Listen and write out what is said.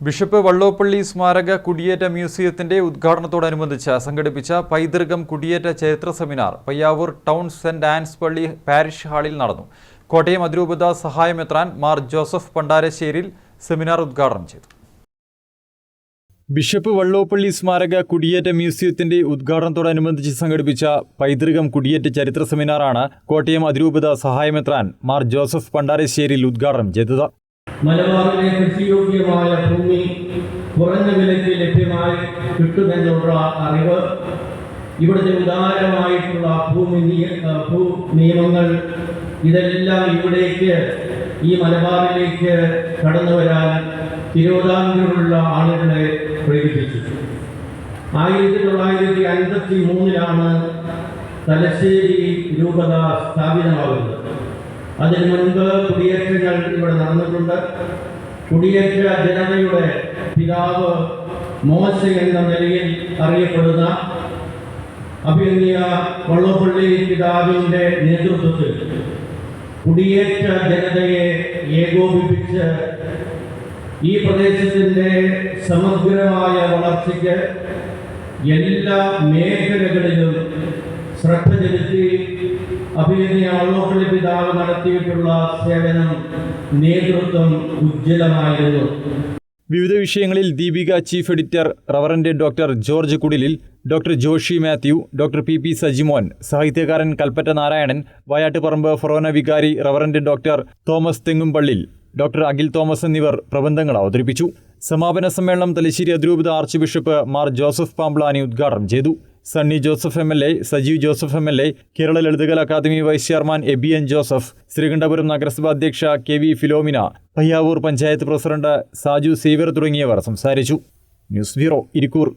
Bishop Vallopilly സ്മാരക കുടിയേറ്റ മ്യൂസിയത്തിന്റെ ഉദ്ഘാടനത്തോടനുബന്ധിച്ച് സംഘടിപ്പിച്ച പൈതൃകം കുടിയേറ്റ ചരിത്ര seminar Payyavoor town saint Ans പള്ളി പാരിഷ് ഹാളിൽ നടന്നു. കോട്ടയം അതിരൂപത സഹായമെത്രാൻ മാർ ജോസഫ് പണ്ടാരശ്ശേരിൽ സെമിനാർ ഉദ്ഘാടനം ചെയ്തു. ബിഷപ്പ് വള്ളോപ്പള്ളി സ്മാരക കുടിയേറ്റ മ്യൂസിയത്തിന്റെ ഉദ്ഘാടനത്തോടനുബന്ധിച്ച് സംഘടിപ്പിച്ച പൈതൃകം കുടിയേറ്റ ചരിത്ര സെമിനാറാണ് കോട്ടയം അതിരൂപത സഹായമെത്രാൻ മാർ ജോസഫ് പണ്ടാരശ്ശേരിൽ ഉദ്ഘാടനം ചെയ്തത്. മലബാറിലെ കൃഷിയോഗ്യമായ ഭൂമി കുറഞ്ഞ വിലയ്ക്ക് ലഭ്യമായി കിട്ടുമെന്നുള്ള അറിവ്, ഇവിടുത്തെ ഉദാരമായിട്ടുള്ള ഭൂ നിയമങ്ങൾ, ഇതെല്ലാം ഇവിടേക്ക് ഈ മലബാറിലേക്ക് കടന്നു വരാൻ തിരുവിതാംകൂറിലുള്ള ആളുകളെ പ്രേരിപ്പിച്ചു. 1953 തലശ്ശേരി രൂപത സ്ഥാപിതമാകുന്നത്. അതിനു മുൻപ് കുടിയേറ്റങ്ങൾ ഇവിടെ നടന്നിട്ടുണ്ട്. കുടിയേറ്റ ജനതയുടെ പിതാവ് മോശ എന്ന നിലയിൽ അറിയപ്പെടുന്ന അഭിനന്ദ വള്ളോപ്പള്ളി പിതാവിൻ്റെ നേതൃത്വത്തിൽ കുടിയേറ്റ ജനതയെ ഏകോപിപ്പിച്ച് ഈ പ്രദേശത്തിൻ്റെ സമഗ്രമായ വളർച്ചയ്ക്ക് എല്ലാ മേഖലകളിലും ശ്രദ്ധ ചെലുത്തി അഭിനന്ദ വള്ളോപ്പള്ളി പിതാവ് നടത്തിയിട്ടുള്ള സേവനം, നേതൃത്വം ഉജ്ജ്വലമായിരുന്നു. വിവിധ വിഷയങ്ങളിൽ Deepika chief editor reverend doctor George Kudilil, doctor Joshy Mathew, doctor P Sajimon, സാഹിത്യകാരൻ കൽപ്പറ്റ നാരായണൻ, വയാട്ടുപറമ്പ് ഫൊറോന വികാരി reverend doctor Thomas Thengumpallil, doctor Akhil Thomas എന്നിവർ പ്രബന്ധങ്ങൾ അവതരിപ്പിച്ചു. സമാപന സമ്മേളനം തലശ്ശേരി അതിരൂപത ആർച്ച് ബിഷപ്പ് മാർ ജോസഫ് പാംബ്ലാനി ഉദ്ഘാടനം ചെയ്തു. Sunny Joseph MLA, Sajeev Joseph MLA, Kerala Lalithakala academy vice chairman Abin Joseph, Sreekandapuram നഗരസഭാ അധ്യക്ഷ KV ഫിലോമിന, പയ്യാവൂർ പഞ്ചായത്ത് പ്രസിഡന്റ് സാജു സേവ്യർ തുടങ്ങിയവർ സംസാരിച്ചു. News bureau, Irikkur.